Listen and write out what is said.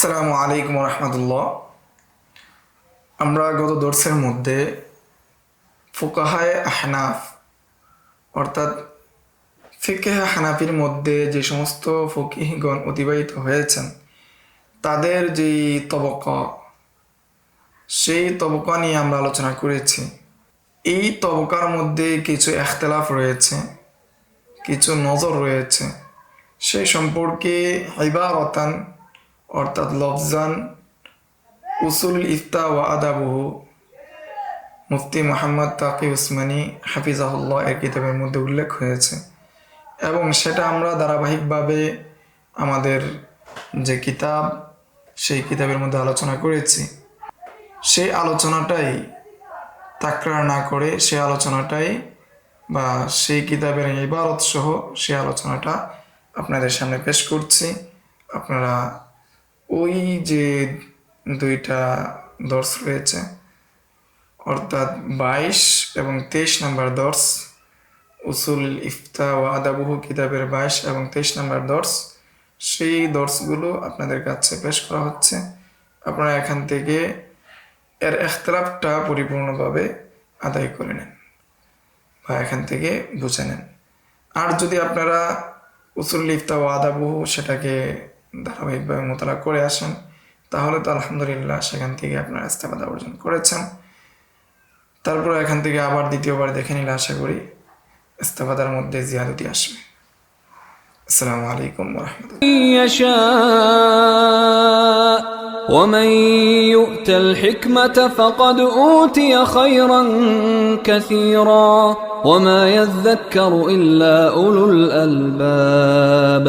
আসসালামু আলাইকুম রহমতুল্লাহ। আমরা গত দর্সের মধ্যে ফুকাহায়ে আহনাফ অর্থাৎ ফিকহে হানাফির মধ্যে যে সমস্ত ফকিহগণ অতিবাহিত হয়েছেন তাদের যে তবকা, সেই তবকা নিয়ে আমরা আলোচনা করেছি। এই তবকার মধ্যে কিছু ইখতিলাফ রয়েছে, কিছু নজর রয়েছে, সেই সম্পর্কে ইবারতান অর্থাৎ লফজান উসুল ইফতা ওয়া আদাবহু মুফতি মুহাম্মদ তাকি উসমানী হাফিজাহুল্লাহ এর কিতাবের মধ্যে উল্লেখ হয়েছে এবং সেটা আমরা ধারাবাহিকভাবে আমাদের যে কিতাব সেই কিতাবের মধ্যে আলোচনা করেছি। সেই আলোচনাটাই তাকরার না করে সেই আলোচনাটাই বা সেই কিতাবের ইবারত সহ সেই আলোচনাটা আপনাদের সামনে পেশ করছি। আপনারা ওই যে দুইটা দর্স রয়েছে অর্থাৎ 22 এবং 23 নম্বর দর্স, উসুল ইফতা ওয়া আদাবহু কিতাবের 22 এবং 23 নম্বর দর্স, সেই দর্সগুলো আপনাদের কাছে পেশ করা হচ্ছে। আপনারা এখান থেকে এর ইখতিলাফটা পরিপূর্ণভাবে আদায় করে নেন বা এখান থেকে বুঝে নেন। আর যদি আপনারা উসুল ইফতা ওয়া আদাবহু সেটাকে ধারাবাহিকভাবে মোতালা করে আসেন তাহলে তো আলহামদুলিল্লাহ সেখান থেকে আপনারা ইস্তেফাদা অর্জন করেছেন। তারপর এখান থেকে আবার দ্বিতীয়বার দেখে নিলে আশা করি ইস্তেফাদার মধ্যে জিয়াদতি আসবে। আসসালামু আলাইকুম ওয়া রাহমাতুল্লাহ। ومن يؤت الحكمة فقد أوتي خيرا كثيرا وما يذكر إلا أولو الألباب.